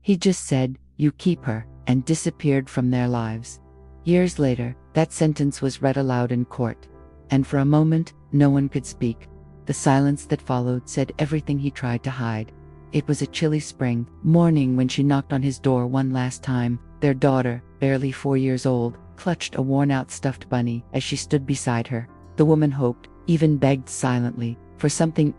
He just said, "You keep her," and disappeared from their lives. Years later, that sentence was read aloud in court, and for a moment, no one could speak. The silence that followed said everything he tried to hide. It was a chilly spring morning when she knocked on his door one last time. Their daughter, barely 4 years old, clutched a worn-out stuffed bunny as she stood beside her. The woman hoped, even begged silently, for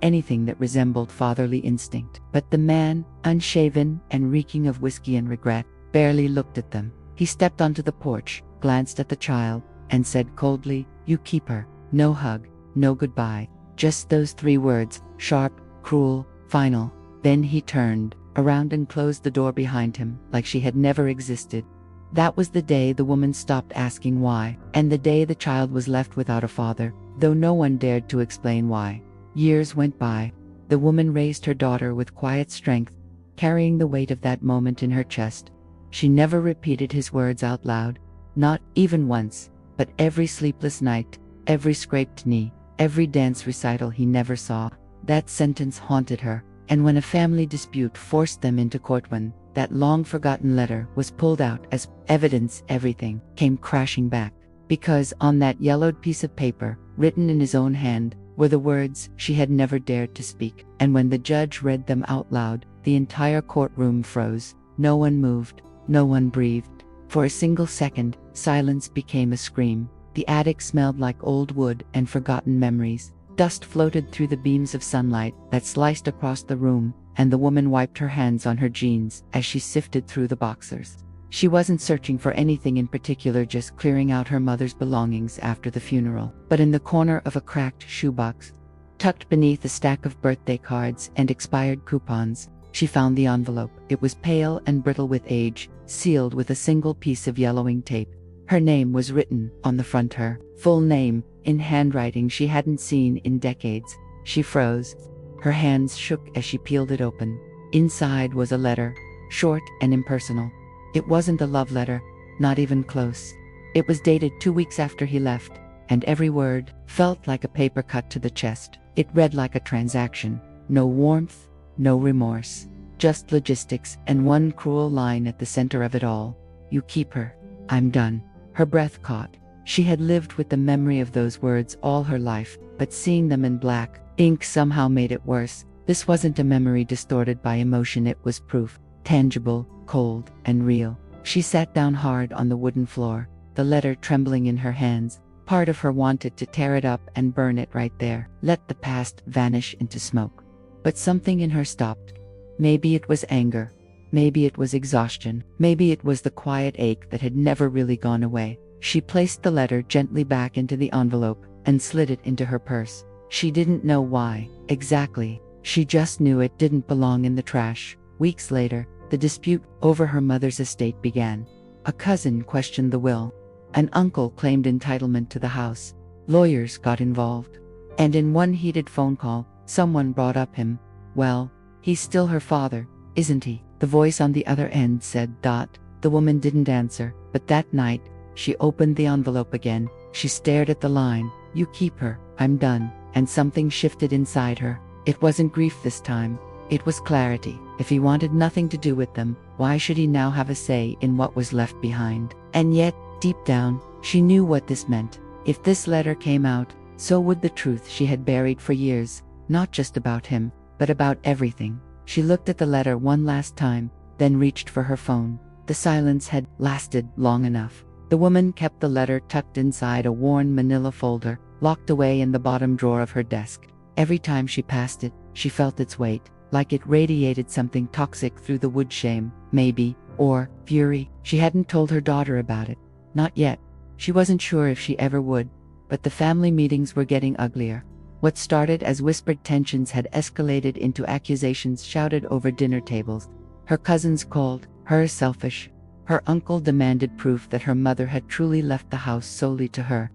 anything that resembled fatherly instinct. But the man, unshaven and reeking of whiskey and regret, barely looked at them. He stepped onto the porch, glanced at the child, and said coldly, "You keep her." No hug, no goodbye, just those 3 words, sharp, cruel, final. Then he turned around and closed the door behind him, like she had never existed. That was the day the woman stopped asking why, and the day the child was left without a father, though no one dared to explain why. Years went by. The woman raised her daughter with quiet strength, carrying the weight of that moment in her chest. She never repeated his words out loud, not even once, but every sleepless night, every scraped knee, every dance recital he never saw. That sentence haunted her, and when a family dispute forced them into court, when that long-forgotten letter was pulled out as evidence, everything came crashing back. Because on that yellowed piece of paper, written in his own hand, were the words she had never dared to speak. And when the judge read them out loud, the entire courtroom froze. No one moved, no one breathed. For a single second, silence became a scream. The attic smelled like old wood and forgotten memories. Dust floated through the beams of sunlight that sliced across the room, and the woman wiped her hands on her jeans as she sifted through the boxers. She wasn't searching for anything in particular, just clearing out her mother's belongings after the funeral. But in the corner of a cracked shoebox, tucked beneath a stack of birthday cards and expired coupons, she found the envelope. It was pale and brittle with age, sealed with a single piece of yellowing tape. Her name was written on the front, her full name, in handwriting she hadn't seen in decades. She froze. Her hands shook as she peeled it open. Inside was a letter, short and impersonal. It wasn't a love letter, not even close. It was dated 2 weeks after he left, and every word felt like a paper cut to the chest. It read like a transaction. No warmth, no remorse, just logistics, and one cruel line at the center of it all. "You keep her. I'm done." Her breath caught. She had lived with the memory of those words all her life, but seeing them in black ink somehow made it worse. This wasn't a memory distorted by emotion, it was proof, tangible, cold, and real. She sat down hard on the wooden floor, the letter trembling in her hands. Part of her wanted to tear it up and burn it right there, let the past vanish into smoke. But something in her stopped. Maybe it was anger. Maybe it was exhaustion. Maybe it was the quiet ache that had never really gone away. She placed the letter gently back into the envelope and slid it into her purse. She didn't know why, exactly. She just knew it didn't belong in the trash. Weeks later, the dispute over her mother's estate began. A cousin questioned the will. An uncle claimed entitlement to the house. Lawyers got involved. And in one heated phone call, someone brought up him. "Well, he's still her father, isn't he?" The voice on the other end said, The woman didn't answer, but that night, she opened the envelope again. She stared at the line, "You keep her, I'm done," and something shifted inside her. It wasn't grief this time. It was clarity. If he wanted nothing to do with them, why should he now have a say in what was left behind? And yet, deep down, she knew what this meant. If this letter came out, so would the truth she had buried for years, not just about him, but about everything. She looked at the letter one last time, then reached for her phone. The silence had lasted long enough. The woman kept the letter tucked inside a worn manila folder, locked away in the bottom drawer of her desk. Every time she passed it, she felt its weight, like it radiated something toxic through the wood. Shame, maybe, or fury. She hadn't told her daughter about it. Not yet. She wasn't sure if she ever would. But the family meetings were getting uglier. What started as whispered tensions had escalated into accusations shouted over dinner tables. Her cousins called her selfish. Her uncle demanded proof that her mother had truly left the house solely to her.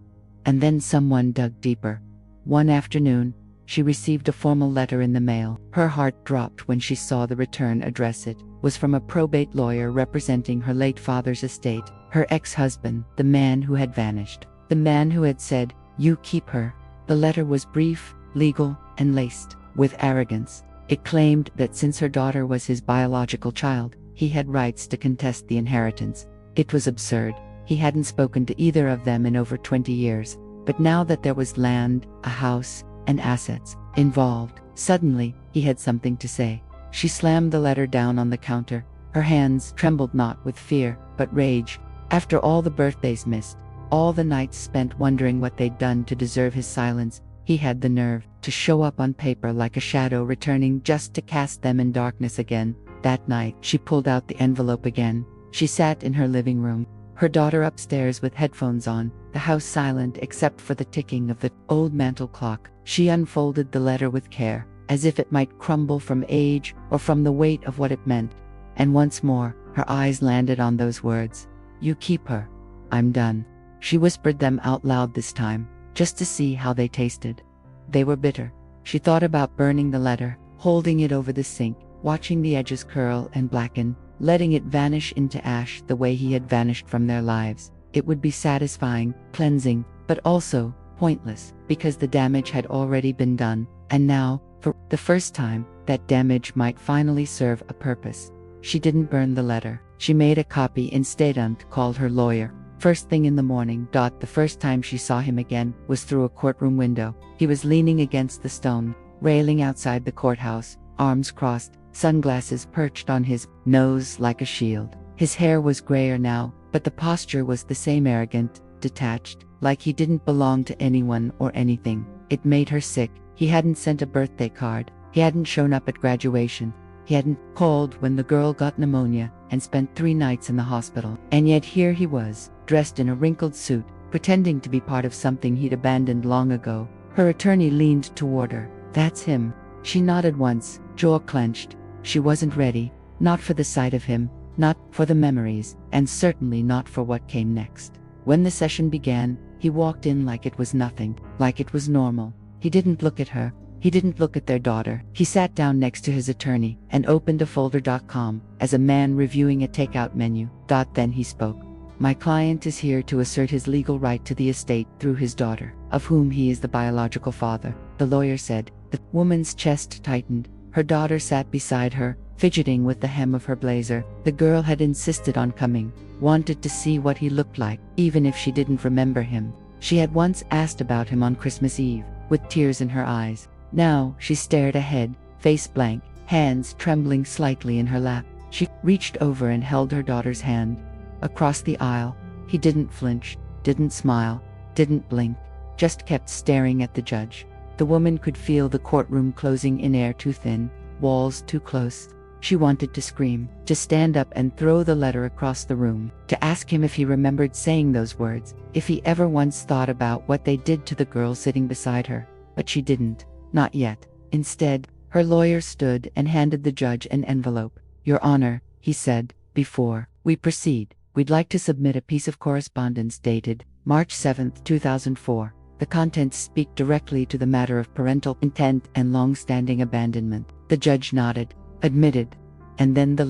And then someone dug deeper. One afternoon, she received a formal letter in the mail. Her heart dropped when she saw the return address. It was from a probate lawyer representing her late father's estate, her ex-husband, the man who had vanished, the man who had said, "You keep her." The letter was brief, legal, and laced with arrogance. It claimed that since her daughter was his biological child, he had rights to contest the inheritance. It was absurd. He hadn't spoken to either of them in over 20 years. But now that there was land, a house, and assets involved, suddenly, he had something to say. She slammed the letter down on the counter. Her hands trembled not with fear, but rage. After all the birthdays missed, all the nights spent wondering what they'd done to deserve his silence, he had the nerve to show up on paper like a shadow returning just to cast them in darkness again. That night, she pulled out the envelope again. She sat in her living room, her daughter upstairs with headphones on, the house silent except for the ticking of the old mantel clock. She unfolded the letter with care, as if it might crumble from age or from the weight of what it meant. And once more, her eyes landed on those words. "You keep her. I'm done." She whispered them out loud this time, just to see how they tasted. They were bitter. She thought about burning the letter, holding it over the sink, watching the edges curl and blacken, letting it vanish into ash the way he had vanished from their lives. It would be satisfying, cleansing, but also pointless, because the damage had already been done, and now, for the first time, that damage might finally serve a purpose. She didn't burn the letter. She made a copy instead and called her lawyer. First thing in the morning. The first time she saw him again was through a courtroom window. He was leaning against the stone railing outside the courthouse, arms crossed, sunglasses perched on his nose like a shield. His hair was grayer now, but the posture was the same, arrogant, detached, like he didn't belong to anyone or anything. It made her sick. He hadn't sent a birthday card. He hadn't shown up at graduation. He hadn't called when the girl got pneumonia and spent 3 nights in the hospital. And yet here he was, dressed in a wrinkled suit, pretending to be part of something he'd abandoned long ago. Her attorney leaned toward her. "That's him." She nodded once, jaw clenched. She wasn't ready, not for the sight of him, not for the memories, and certainly not for what came next. When the session began, he walked in like it was nothing, like it was normal. He didn't look at her. He didn't look at their daughter. He sat down next to his attorney and opened a folder.com as a man reviewing a takeout menu. Then he spoke. "My client is here to assert his legal right to the estate through his daughter, of whom he is the biological father," the lawyer said. The woman's chest tightened. Her daughter sat beside her, fidgeting with the hem of her blazer. The girl had insisted on coming, wanted to see what he looked like, even if she didn't remember him. She had once asked about him on Christmas Eve, with tears in her eyes. Now she stared ahead, face blank, hands trembling slightly in her lap. She reached over and held her daughter's hand. Across the aisle, he didn't flinch, didn't smile, didn't blink, just kept staring at the judge. The woman could feel the courtroom closing in, air too thin, walls too close. She wanted to scream, to stand up and throw the letter across the room, to ask him if he remembered saying those words, if he ever once thought about what they did to the girl sitting beside her. But she didn't. Not yet. Instead, her lawyer stood and handed the judge an envelope. "Your Honor," he said, "before we proceed, we'd like to submit a piece of correspondence dated March 7, 2004. The contents speak directly to the matter of parental intent and long-standing abandonment." The judge nodded, admitted, and then the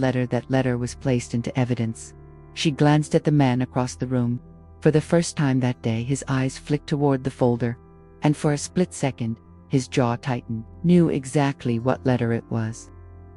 letter was placed into evidence. She glanced at the man across the room. For the first time that day, his eyes flicked toward the folder, and for a split second, his jaw tightened. Knew exactly what letter it was.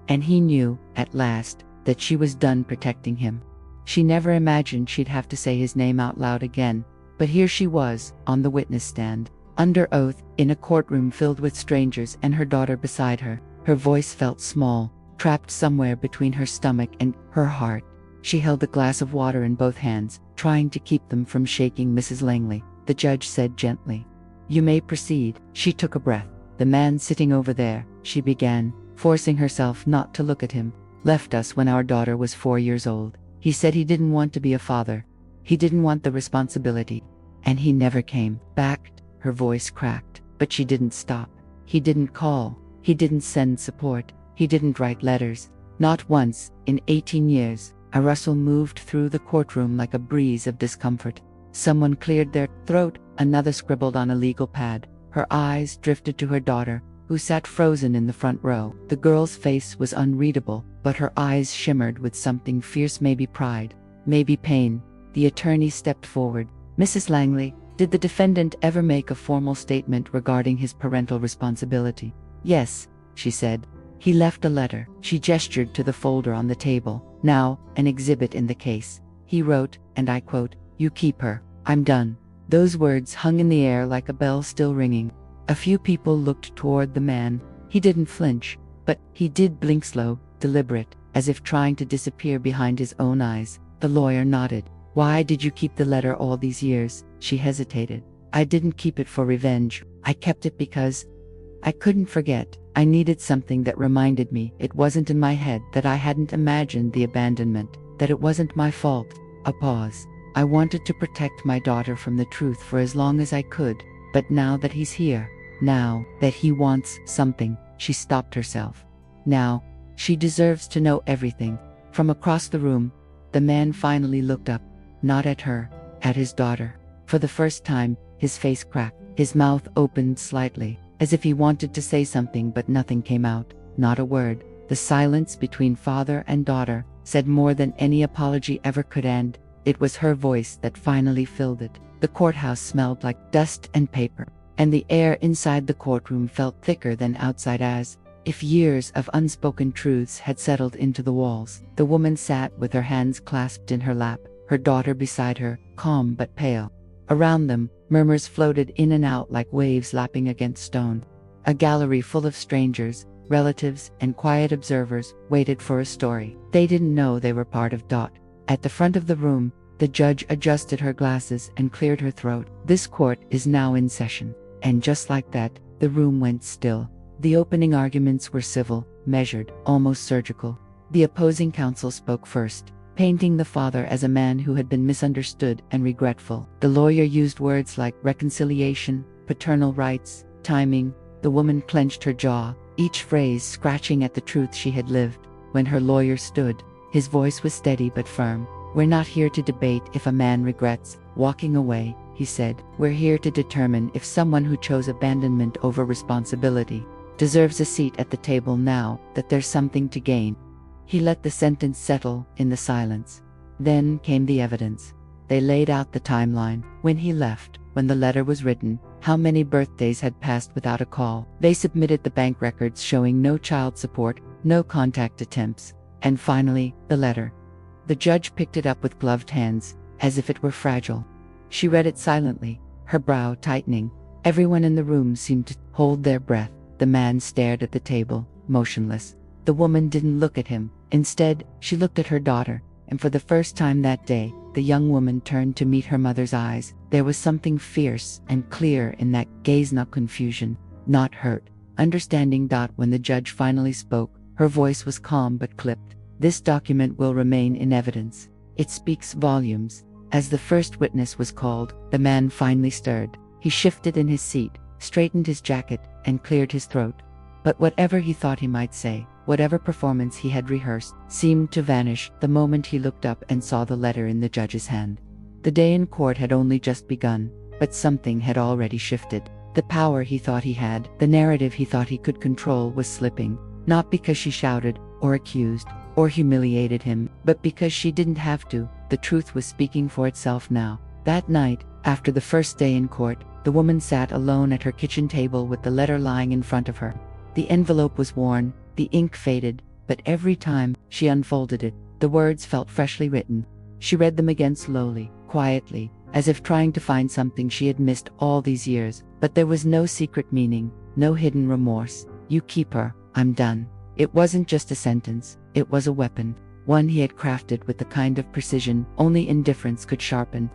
And he knew, at last, that she was done protecting him. She never imagined she'd have to say his name out loud again, but here she was, on the witness stand, under oath, in a courtroom filled with strangers and her daughter beside her. Her voice felt small, trapped somewhere between her stomach and her heart. She held a glass of water in both hands, trying to keep them from shaking. "Mrs. Langley," the judge said gently, "you may proceed." She took a breath. "The man sitting over there," she began, forcing herself not to look at him, "left us when our daughter was 4 years old. He said he didn't want to be a father. He didn't want the responsibility. And he never came back." Her voice cracked, but she didn't stop. "He didn't call. He didn't send support. He didn't write letters. Not once, in 18 years. A rustle moved through the courtroom like a breeze of discomfort. Someone cleared their throat, another scribbled on a legal pad. Her eyes drifted to her daughter, who sat frozen in the front row. The girl's face was unreadable, but her eyes shimmered with something fierce, maybe pride, maybe pain. The attorney stepped forward. "Mrs. Langley, did the defendant ever make a formal statement regarding his parental responsibility?" "Yes," she said. He left a letter. She gestured to the folder on the table, now an exhibit in the case. He wrote, and I quote, "You keep her. I'm done." Those words hung in the air like a bell still ringing. A few people looked toward the man. He didn't flinch, but he did blink slow, deliberate, as if trying to disappear behind his own eyes. The lawyer nodded. "Why did you keep the letter all these years?" She hesitated. "I didn't keep it for revenge. I kept it because I couldn't forget. I needed something that reminded me it wasn't in my head, that I hadn't imagined the abandonment, that it wasn't my fault." A pause. "I wanted to protect my daughter from the truth for as long as I could, but now that he's here, now that he wants something," she stopped herself. "Now, she deserves to know everything." From across the room, the man finally looked up, not at her, at his daughter. For the first time, his face cracked, his mouth opened slightly, as if he wanted to say something but nothing came out, not a word. The silence between father and daughter said more than any apology ever could, and it was her voice that finally filled it. The courthouse smelled like dust and paper, and the air inside the courtroom felt thicker than outside, as if years of unspoken truths had settled into the walls. The woman sat with her hands clasped in her lap, her daughter beside her, calm but pale. Around them, murmurs floated in and out like waves lapping against stone. A gallery full of strangers, relatives, and quiet observers waited for a story. They didn't know they were part of Dot. At the front of the room, the judge adjusted her glasses and cleared her throat. "This court is now in session." And just like that, the room went still. The opening arguments were civil, measured, almost surgical. The opposing counsel spoke first, painting the father as a man who had been misunderstood and regretful. The lawyer used words like reconciliation, paternal rights, timing. The woman clenched her jaw, each phrase scratching at the truth she had lived. When her lawyer stood, his voice was steady but firm. "We're not here to debate if a man regrets walking away," he said. "We're here to determine if someone who chose abandonment over responsibility deserves a seat at the table now that there's something to gain." He let the sentence settle in the silence. Then came the evidence. They laid out the timeline. When he left, when the letter was written, how many birthdays had passed without a call. They submitted the bank records showing no child support, no contact attempts. And finally, the letter. The judge picked it up with gloved hands, as if it were fragile. She read it silently, her brow tightening. Everyone in the room seemed to hold their breath. The man stared at the table, motionless. The woman didn't look at him. Instead, she looked at her daughter, and for the first time that day, the young woman turned to meet her mother's eyes. There was something fierce and clear in that gaze, not confusion, not hurt. Understanding. When the judge finally spoke, her voice was calm but clipped. "This document will remain in evidence. It speaks volumes." As the first witness was called, the man finally stirred. He shifted in his seat, straightened his jacket, and cleared his throat. But whatever he thought he might say, whatever performance he had rehearsed, seemed to vanish the moment he looked up and saw the letter in the judge's hand. The day in court had only just begun, but something had already shifted. The power he thought he had, the narrative he thought he could control, was slipping, not because she shouted, or accused, or humiliated him, but because she didn't have to. The truth was speaking for itself now. That night, after the first day in court, the woman sat alone at her kitchen table with the letter lying in front of her. The envelope was worn, the ink faded, but every time she unfolded it, the words felt freshly written. She read them again slowly, quietly, as if trying to find something she had missed all these years. But there was no secret meaning, no hidden remorse. "You keep her, I'm done." It wasn't just a sentence, it was a weapon, one he had crafted with the kind of precision only indifference could sharpen.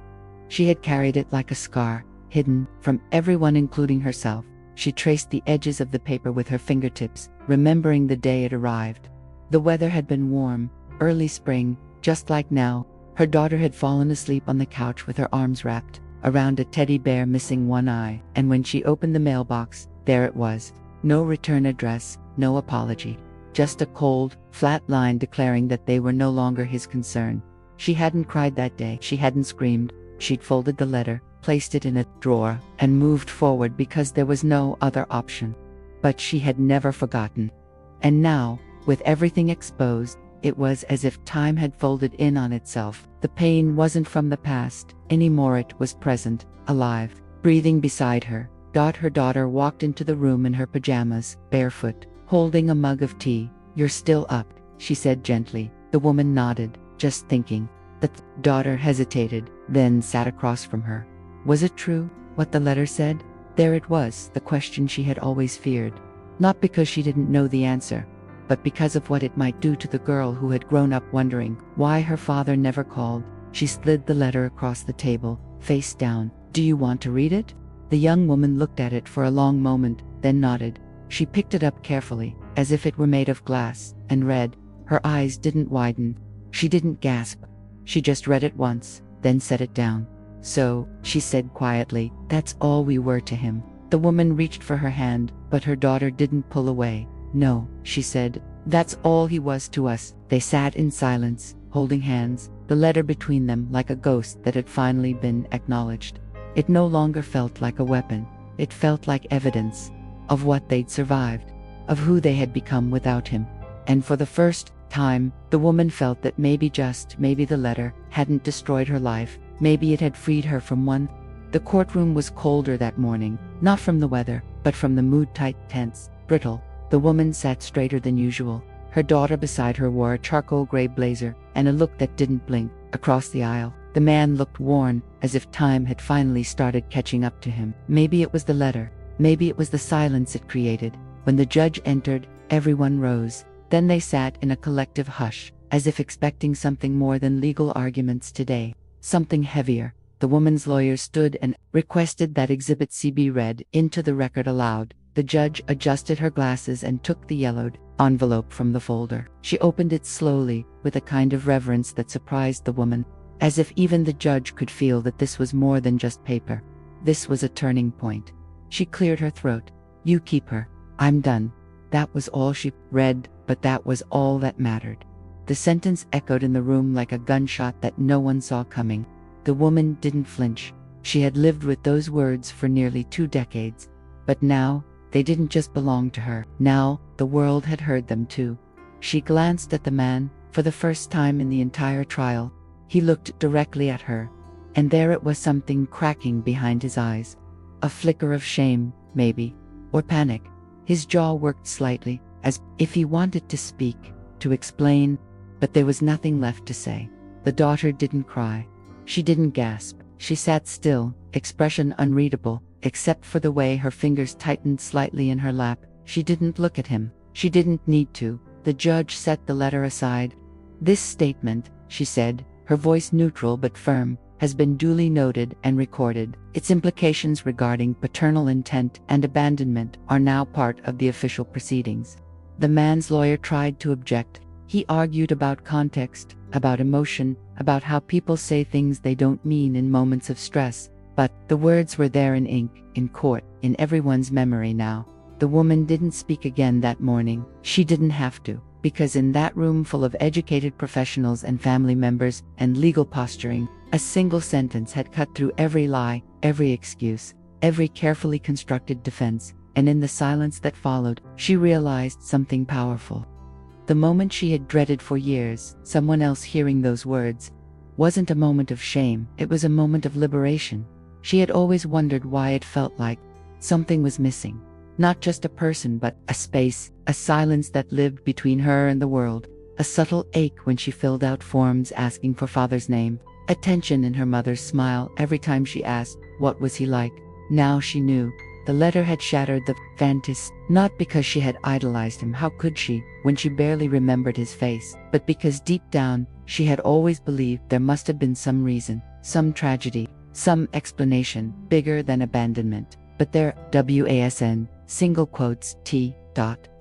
She had carried it like a scar, hidden from everyone including herself. She traced the edges of the paper with her fingertips, remembering the day it arrived. The weather had been warm, early spring, just like now. Her daughter had fallen asleep on the couch with her arms wrapped around a teddy bear missing one eye, and when she opened the mailbox, there it was. No return address, no apology. Just a cold, flat line declaring that they were no longer his concern. She hadn't cried that day, she hadn't screamed. She'd folded the letter, placed it in a drawer, and moved forward because there was no other option. But she had never forgotten. And now, with everything exposed, it was as if time had folded in on itself. The pain wasn't from the past anymore, it was present, alive, breathing beside her. Her daughter walked into the room in her pajamas, barefoot. holding a mug of tea. "You're still up," she said gently. The woman nodded, just thinking. The daughter hesitated, then sat across from her. Was it true, what the letter said? There it was, the question she had always feared. Not because she didn't know the answer, but because of what it might do to the girl who had grown up wondering why her father never called. She slid the letter across the table, face down. "Do you want to read it?" The young woman looked at it for a long moment, then nodded. She picked it up carefully, as if it were made of glass, and read. Her eyes didn't widen. She didn't gasp. She just read it once, then set it down. "So," she said quietly, "that's all we were to him." The woman reached for her hand, but her daughter didn't pull away. "No," she said, "that's all he was to us." They sat in silence, holding hands, the letter between them like a ghost that had finally been acknowledged. It no longer felt like a weapon. It felt like evidence of what they'd survived, of who they had become without him. And for the first time, the woman felt that maybe, just maybe, the letter hadn't destroyed her life. Maybe it had freed her from one. The courtroom was colder that morning, not from the weather, but from the mood. Tight, tense, brittle. The woman sat straighter than usual. Her daughter beside her wore a charcoal gray blazer and a look that didn't blink. Across the aisle, the man looked worn, as if time had finally started catching up to him. Maybe it was the letter. Maybe it was the silence it created. When the judge entered, everyone rose. Then they sat in a collective hush, as if expecting something more than legal arguments today. Something heavier. The woman's lawyer stood and requested that Exhibit C be read into the record aloud. The judge adjusted her glasses and took the yellowed envelope from the folder. She opened it slowly, with a kind of reverence that surprised the woman, as if even the judge could feel that this was more than just paper. This was a turning point. She cleared her throat. "You keep her. I'm done." That was all she read, but that was all that mattered. The sentence echoed in the room like a gunshot that no one saw coming. The woman didn't flinch. She had lived with those words for nearly 2 decades. But now, they didn't just belong to her. Now, the world had heard them too. She glanced at the man, for the first time in the entire trial. He looked directly at her, and there it was, something cracking behind his eyes. A flicker of shame, maybe, or panic. His jaw worked slightly, as if he wanted to speak, to explain, but there was nothing left to say. The daughter didn't cry. She didn't gasp. She sat still, expression unreadable, except for the way her fingers tightened slightly in her lap. She didn't look at him. She didn't need to. The judge set the letter aside. "This statement," she said, her voice neutral but firm, "has been duly noted and recorded. Its implications regarding paternal intent and abandonment are now part of the official proceedings." The man's lawyer tried to object. He argued about context, about emotion, about how people say things they don't mean in moments of stress. But the words were there in ink, in court, in everyone's memory now. The woman didn't speak again that morning. She didn't have to, because in that room full of educated professionals and family members and legal posturing, a single sentence had cut through every lie, every excuse, every carefully constructed defense. And in the silence that followed, she realized something powerful. The moment she had dreaded for years, someone else hearing those words, wasn't a moment of shame. It was a moment of liberation. She had always wondered why it felt like something was missing. Not just a person, but a space, a silence that lived between her and the world. A subtle ache when she filled out forms asking for father's name. A tension in her mother's smile every time she asked, what was he like? Now she knew. The letter had shattered the fantasy, not because she had idolized him, how could she, when she barely remembered his face, but because deep down, she had always believed there must have been some reason, some tragedy, some explanation, bigger than abandonment. But there, WASN, single quotes, T.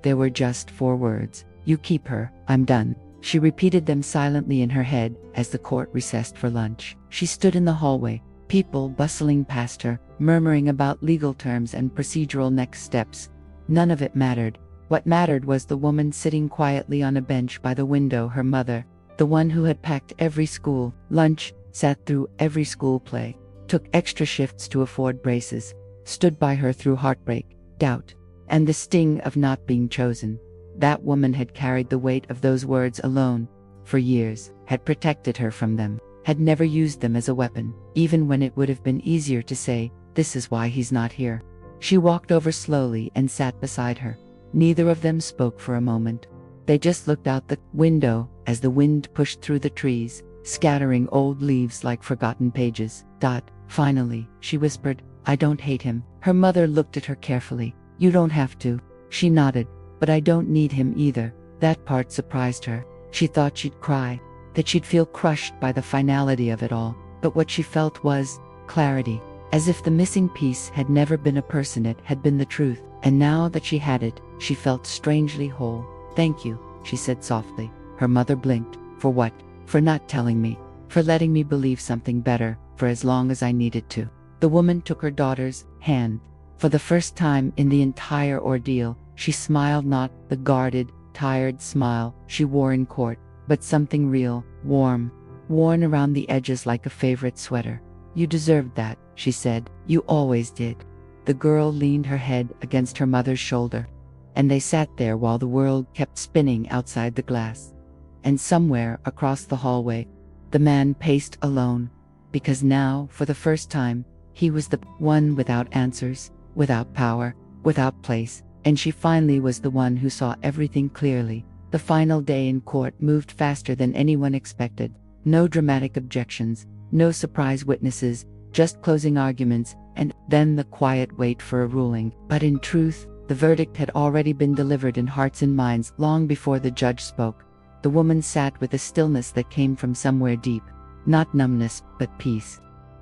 There were just 4 words. "You keep her, I'm done." She repeated them silently in her head as the court recessed for lunch. She stood in the hallway, people bustling past her, murmuring about legal terms and procedural next steps. None of it mattered. What mattered was the woman sitting quietly on a bench by the window, her mother, the one who had packed every school lunch, sat through every school play, took extra shifts to afford braces, stood by her through heartbreak, doubt, and the sting of not being chosen. That woman had carried the weight of those words alone, for years, had protected her from them, had never used them as a weapon, even when it would have been easier to say, "This is why he's not here." She walked over slowly and sat beside her. Neither of them spoke for a moment. They just looked out the window as the wind pushed through the trees, scattering old leaves like forgotten pages. Finally, she whispered, "I don't hate him." Her mother looked at her carefully. "You don't have to." She nodded. "But I don't need him either." That part surprised her. She thought she'd cry, that she'd feel crushed by the finality of it all. But what she felt was clarity, as if the missing piece had never been a person, it had been the truth. And now that she had it, she felt strangely whole. "Thank you," she said softly. Her mother blinked. "For what?" "For not telling me. For letting me believe something better, for as long as I needed to." The woman took her daughter's hand. For the first time in the entire ordeal, she smiled, not the guarded, tired smile she wore in court, but something real, warm, worn around the edges like a favorite sweater. "You deserved that," she said. "You always did." The girl leaned her head against her mother's shoulder, and they sat there while the world kept spinning outside the glass. And somewhere across the hallway, the man paced alone, because now, for the first time, he was the one without answers, without power, without place, and she finally was the one who saw everything clearly. The final day in court moved faster than anyone expected. No dramatic objections, no surprise witnesses, just closing arguments, and then the quiet wait for a ruling. But in truth, the verdict had already been delivered in hearts and minds long before the judge spoke. The woman sat with a stillness that came from somewhere deep, not numbness, but peace.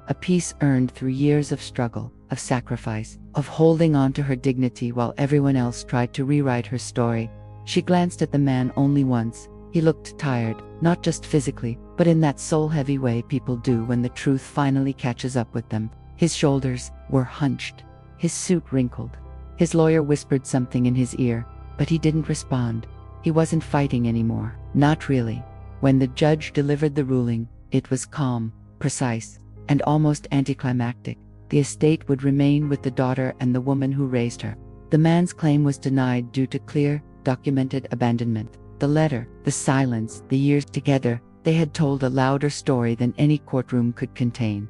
A peace earned through years of struggle, of sacrifice, of holding on to her dignity while everyone else tried to rewrite her story. She glanced at the man only once. He looked tired, not just physically, but in that soul-heavy way people do when the truth finally catches up with them. His shoulders were hunched, his suit wrinkled. His lawyer whispered something in his ear, but he didn't respond. He wasn't fighting anymore. Not really. When the judge delivered the ruling, it was calm, precise, and almost anticlimactic. The estate would remain with the daughter and the woman who raised her. The man's claim was denied due to clear, documented abandonment. The letter, the silence, the years together, they had told a louder story than any courtroom could contain.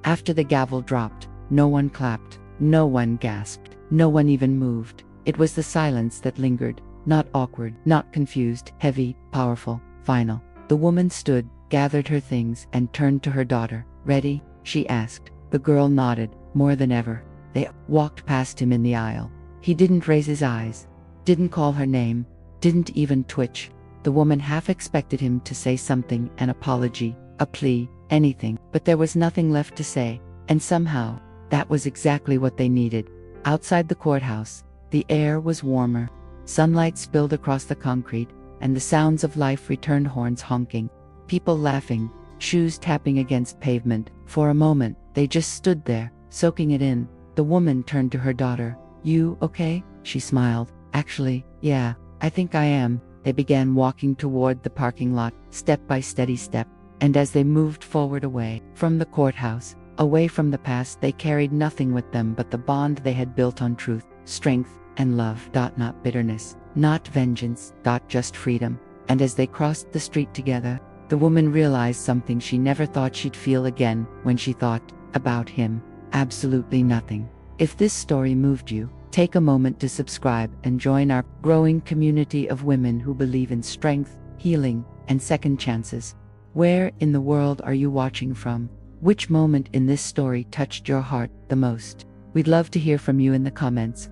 After the gavel dropped, no one clapped, no one gasped, no one even moved. It was the silence that lingered, not awkward, not confused, heavy, powerful, final. The woman stood, gathered her things, and turned to her daughter. "Ready?" she asked. The girl nodded, more than ever. They walked past him in the aisle. He didn't raise his eyes, didn't call her name, didn't even twitch. The woman half expected him to say something, an apology, a plea, anything, but there was nothing left to say, and somehow, that was exactly what they needed. Outside the courthouse, the air was warmer. Sunlight spilled across the concrete, and the sounds of life returned, horns honking, people laughing, shoes tapping against pavement. For a moment, they just stood there, soaking it in. The woman turned to her daughter. "You okay?" She smiled. "Actually, yeah, I think I am." They began walking toward the parking lot, step by steady step, and as they moved forward away from the courthouse, away from the past, they carried nothing with them but the bond they had built on truth, strength, and love. Not bitterness, not vengeance, just freedom. And as they crossed the street together, the woman realized something she never thought she'd feel again when she thought about him. Absolutely nothing. If this story moved you, take a moment to subscribe and join our growing community of women who believe in strength, healing, and second chances. Where in the world are you watching from? Which moment in this story touched your heart the most? We'd love to hear from you in the comments.